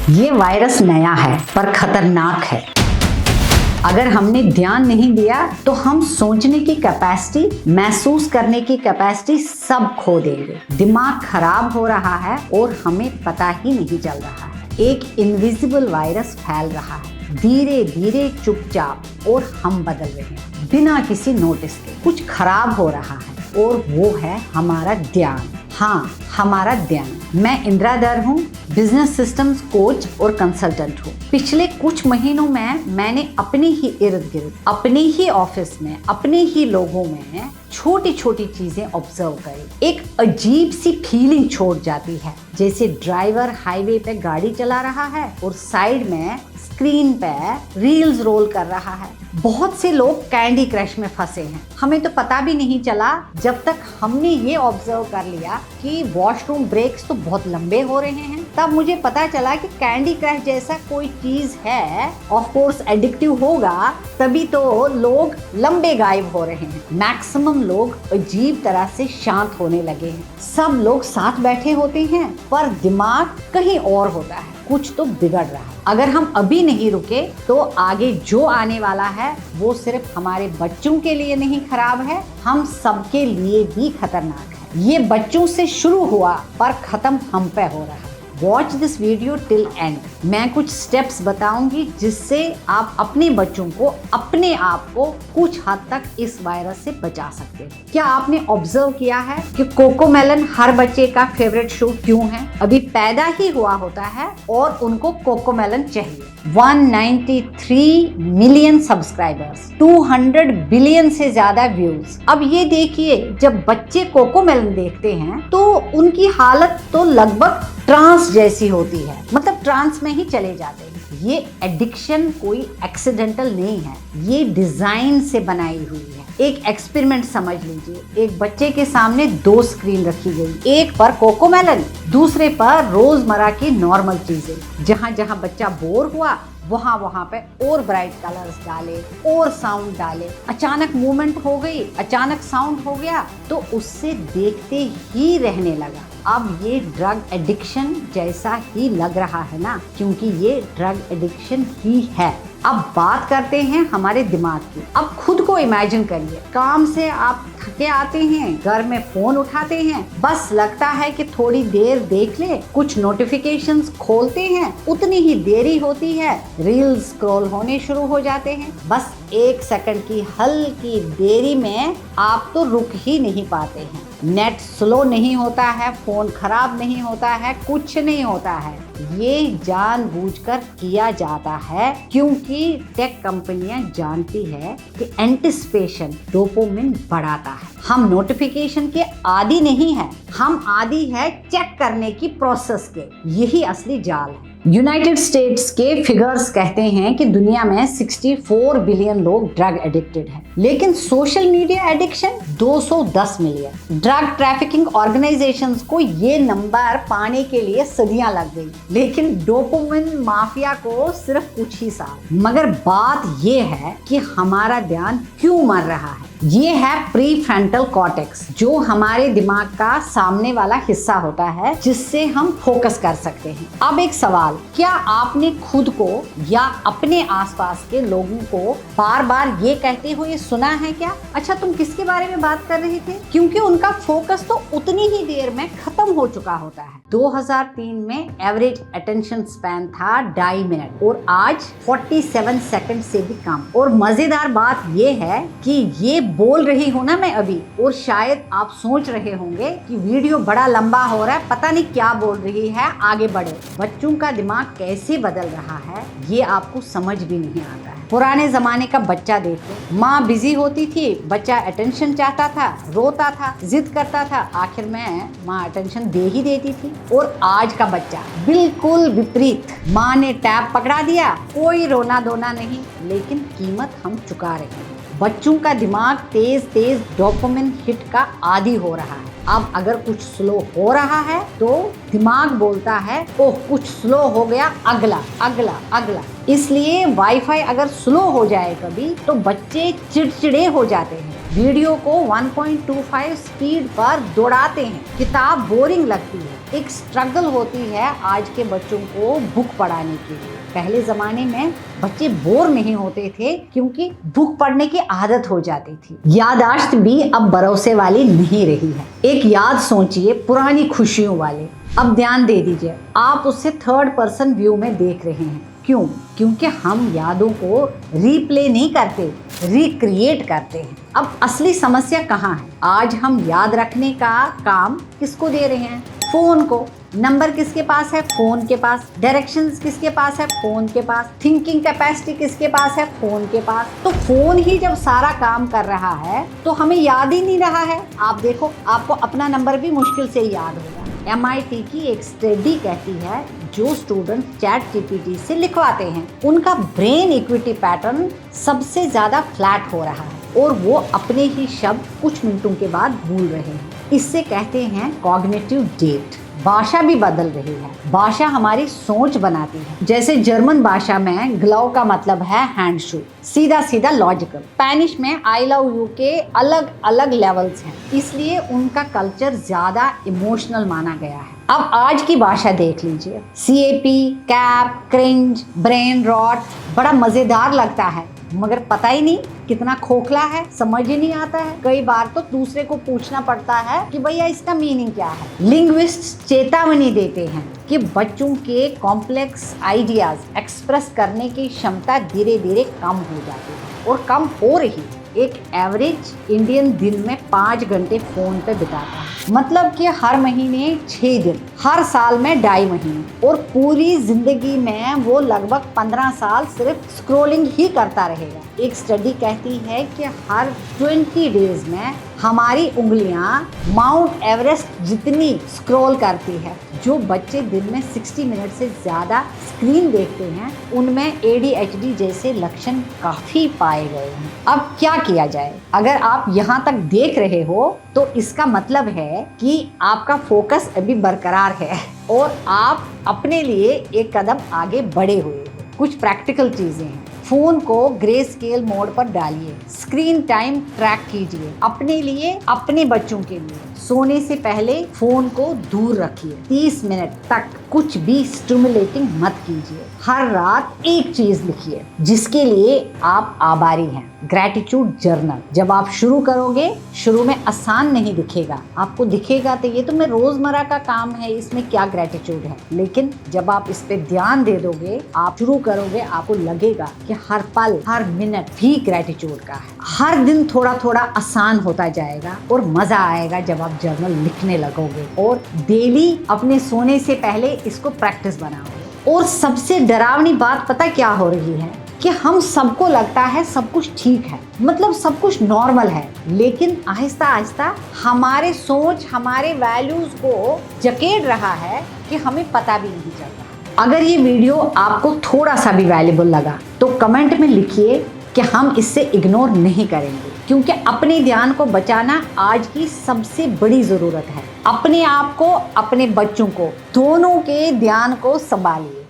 ये वायरस नया है पर खतरनाक है। अगर हमने ध्यान नहीं दिया तो हम सोचने की कैपेसिटी, महसूस करने की कैपेसिटी सब खो देंगे। दिमाग खराब हो रहा है और हमें पता ही नहीं चल रहा है। एक इनविजिबल वायरस फैल रहा है, धीरे धीरे, चुपचाप, और हम बदल रहे हैं बिना किसी नोटिस के। कुछ खराब हो रहा है और वो है हमारा ध्यान। हाँ, हमारा ध्यान। मैं इंदिरा दर हूँ, बिजनेस सिस्टम्स कोच और कंसल्टेंट हूँ। पिछले कुछ महीनों में मैंने अपने ही इर्द गिर्द, अपने ही ऑफिस में, अपने ही लोगों में छोटी छोटी चीजें ऑब्जर्व करी। एक अजीब सी फीलिंग छोड़ जाती है, जैसे ड्राइवर हाईवे पे गाड़ी चला रहा है और साइड में स्क्रीन पे रील्स रोल कर रहा है। बहुत से लोग कैंडी क्रश में फंसे हैं। हमें तो पता भी नहीं चला जब तक हमने ये ऑब्जर्व कर लिया कि वॉशरूम ब्रेक्स तो बहुत लंबे हो रहे हैं। तब मुझे पता चला कि कैंडी क्रश जैसा कोई चीज है, ऑफ कोर्स एडिक्टिव होगा, तभी तो लोग लंबे गायब हो रहे हैं। मैक्सिमम लोग अजीब तरह से शांत होने लगे हैं। सब लोग साथ बैठे होते हैं पर दिमाग कहीं और होता है। कुछ तो बिगड़ रहा है। अगर हम अभी नहीं रुके तो आगे जो आने वाला है वो सिर्फ हमारे बच्चों के लिए नहीं खराब है, हम सबके लिए भी खतरनाक है। ये बच्चों से शुरू हुआ पर खत्म हम पे हो रहा है। Watch this video till and. मैं कुछ स्टेप्स बताऊंगी जिससे आप अपने बच्चों को, अपने आप को कुछ हद तक इस वायरस से बचा सकते हैं। क्या आपने ऑब्जर्व किया है कि कोकोमेलन हर बच्चे का फेवरेट शो क्यों है? अभी पैदा ही हुआ होता है और उनको कोकोमेलन चाहिए। 193 मिलियन सब्सक्राइबर्स, 200 बिलियन से ज्यादा व्यूज। अब ये देखिए, जब बच्चे कोकोमेलन देखते हैं तो उनकी हालत तो लगभग ट्रांस जैसी होती है, मतलब ट्रांस में ही चले जाते हैं। ये एडिक्शन कोई एक्सीडेंटल नहीं है, ये डिजाइन से बनाई हुई है। एक एक्सपेरिमेंट समझ लीजिए, एक बच्चे के सामने 2 स्क्रीन रखी गई, एक पर कोकोमेलन, दूसरे पर रोजमर्रा की नॉर्मल चीजें। जहां जहां बच्चा बोर हुआ वहां वहां पे और ब्राइट कलर्स डाले और साउंड डाले। अचानक मूवमेंट हो गई, अचानक साउंड हो गया तो उससे देखते ही रहने लगा। अब ये ड्रग एडिक्शन जैसा ही लग रहा है ना, क्योंकि ये ड्रग एडिक्शन ही है। अब बात करते हैं हमारे दिमाग की। अब खुद को इमेजिन करिए, काम से आप थके आते हैं, घर में फोन उठाते हैं, बस लगता है कि थोड़ी देर देख ले, कुछ नोटिफिकेशंस खोलते हैं, उतनी ही देरी होती है, रील्स स्क्रॉल होने शुरू हो जाते हैं। बस 1 सेकंड की हल्की देरी में आप तो रुक ही नहीं पाते हैं। नेट स्लो नहीं होता है, फोन खराब नहीं होता है, कुछ नहीं होता है। ये जानबूझकर किया जाता है क्योंकि टेक कंपनियां जानती है कि एंटिसिपेशन डोपामिन बढ़ाता है। हम नोटिफिकेशन के आदी नहीं है, हम आदी है चेक करने की प्रोसेस के। यही असली जाल है। यूनाइटेड स्टेट्स के फिगर्स कहते हैं कि दुनिया में 64 बिलियन लोग ड्रग एडिक्टेड हैं, लेकिन social media addiction 210 million. Drug trafficking organisations को ये नंबर पाने के लिए सदियां लग गई, लेकिन डोपामिन माफिया को सिर्फ कुछ ही साल। मगर बात ये है कि हमारा ध्यान क्यों मर रहा है। ये है प्रीफ्रंटल कॉर्टेक्स, जो हमारे दिमाग का सामने वाला हिस्सा होता है जिससे हम फोकस कर सकते हैं। अब एक सवाल, क्या आपने खुद को या अपने आसपास के लोगों को बार बार ये कहते हुए सुना है क्या, अच्छा तुम किसके बारे में बात कर रहे थे? क्योंकि उनका फोकस तो उतनी ही देर में खत्म हो चुका होता है। 2003 में एवरेज अटेंशन स्पैन था 2.5 मिनट और आज 47 सेकंड से भी कम। और मजेदार बात ये है कि ये बोल रही हूँ ना मैं अभी, और शायद आप सोच रहे होंगे कि वीडियो बड़ा लंबा हो रहा है, पता नहीं क्या बोल रही है, आगे बढ़ो। बच्चों का दिमाग कैसे बदल रहा है ये आपको समझ भी नहीं आता है। पुराने जमाने का बच्चा देखो, माँ बिजी होती थी, बच्चा अटेंशन चाहता था, रोता था, जिद करता था, आखिर में माँ अटेंशन दे ही देती थी। और आज का बच्चा बिल्कुल विपरीत, माँ ने टैब पकड़ा दिया, कोई रोना धोना नहीं, लेकिन कीमत हम चुका रहे हैं। बच्चों का दिमाग तेज तेज डोपामिन हिट का आदी हो रहा है। अब अगर कुछ स्लो हो रहा है तो दिमाग बोलता है ओह कुछ स्लो हो गया, अगला अगला अगला। इसलिए वाईफाई अगर स्लो हो जाए कभी तो बच्चे चिड़चिड़े हो जाते हैं, वीडियो को 1.25 स्पीड पर दौड़ाते हैं, किताब बोरिंग लगती है, एक स्ट्रगल होती है आज के बच्चों को बुक पढ़ाने के लिए। पहले ज़माने में बच्चे बोर नहीं होते थे क्योंकि बुक पढ़ने की आदत हो जाती थी। याददाश्त भी अब भरोसे वाली नहीं रही है। एक याद सोचिए पुरानी खुशियों वाले। अब ध्यान दे दीजिए, आप उससे थर्ड पर्सन व्यू में देख रहे हैं। क्यों? क्योंकि हम यादों को रीप्ले नहीं करते, रिक्रिएट करते हैं। अब असली समस्या कहाँ है? आज हम याद रखने का काम किसको दे रहे हैं? फोन को। नंबर किसके पास है? फोन के पास। डायरेक्शंस किसके पास है? फोन के पास। थिंकिंग कैपेसिटी किसके पास है? फोन के पास। तो फोन ही जब सारा काम कर रहा है तो हमें याद ही नहीं रहा है। आप देखो, आपको अपना नंबर भी मुश्किल से याद होगा। MIT की एक स्टडी कहती है जो स्टूडेंट ChatGPT से लिखवाते हैं उनका ब्रेन इक्विटी पैटर्न सबसे ज्यादा फ्लैट हो रहा है और वो अपने ही शब्द कुछ मिनटों के बाद भूल रहे हैं। इससे कहते हैं कॉग्निटिव डेट। भाषा भी बदल रही है। भाषा हमारी सोच बनाती है। जैसे जर्मन भाषा में ग्लव का मतलब है हैंड शू, सीधा सीधा लॉजिकल। स्पेनिश में आई लव यू के अलग अलग लेवल्स हैं, इसलिए उनका कल्चर ज्यादा इमोशनल माना गया है। अब आज की भाषा देख लीजिए, CAP, cap, cringe, brain rot. बड़ा मजेदार लगता है मगर पता ही नहीं कितना खोखला है, समझ ही नहीं आता है। कई बार तो दूसरे को पूछना पड़ता है कि भैया इसका मीनिंग क्या है। लिंग्विस्ट चेतावनी देते हैं कि बच्चों के कॉम्प्लेक्स आइडियाज एक्सप्रेस करने की क्षमता धीरे धीरे कम हो जाती है और कम हो रही है। एक एवरेज इंडियन दिन में 5 घंटे फोन पे बिताता है, मतलब कि हर महीने 6 दिन, हर साल में 2.5 महीने और पूरी जिंदगी में वो लगभग 15 साल सिर्फ स्क्रॉलिंग ही करता रहेगा। एक स्टडी कहती है कि हर 20 डेज में हमारी उंगलियां माउंट एवरेस्ट जितनी स्क्रॉल करती है। जो बच्चे दिन में 60 मिनट से ज़्यादा स्क्रीन देखते हैं उनमें ADHD जैसे लक्षण काफ़ी पाए गए हैं। अब क्या किया जाए? अगर आप यहाँ तक देख रहे हो तो इसका मतलब है कि आपका फोकस अभी बरकरार है और आप अपने लिए एक कदम आगे बढ़े हुए हो। कुछ प्रैक्टिकल चीज़ें हैं। फोन को ग्रे स्केल मोड पर डालिए। स्क्रीन टाइम ट्रैक कीजिए अपने लिए, अपने बच्चों के लिए। सोने से पहले फोन को दूर रखिए। 30 मिनट तक कुछ भी स्टिमुलेटिंग मत कीजिए। हर रात एक चीज लिखिए जिसके लिए आप आभारी हैं। ग्रैटिट्यूड जर्नल जब आप शुरू करोगे, शुरू में आसान नहीं दिखेगा, आपको दिखेगा तो ये तो मैं रोजमर्रा का काम है, इसमें क्या ग्रैटिट्यूड है। लेकिन जब आप इस पे ध्यान दे दोगे, आप शुरू करोगे, आपको लगेगा कि हर पल, हर मिनट भी ग्रैटिट्यूड का है। हर दिन थोड़ा थोड़ा आसान होता जाएगा और मजा आएगा जब आप जर्नल लिखने लगोगे और डेली अपने सोने से पहले इसको प्रैक्टिस बनाओगे। और सबसे डरावनी बात पता क्या हो रही है कि हम सबको लगता है सब कुछ ठीक है, मतलब सब कुछ नॉर्मल है, लेकिन आहिस्ता आहिस्ता हमारे सोच, हमारे वैल्यूज को जकेड़ रहा है कि हमें पता भी नहीं चलता। अगर ये वीडियो आपको थोड़ा सा भी वैल्यूबल लगा तो कमेंट में लिखिए कि हम इससे इग्नोर नहीं करेंगे, क्योंकि अपने ध्यान को बचाना आज की सबसे बड़ी ज़रूरत है। अपने आप को, अपने बच्चों को, दोनों के ध्यान को संभालिए।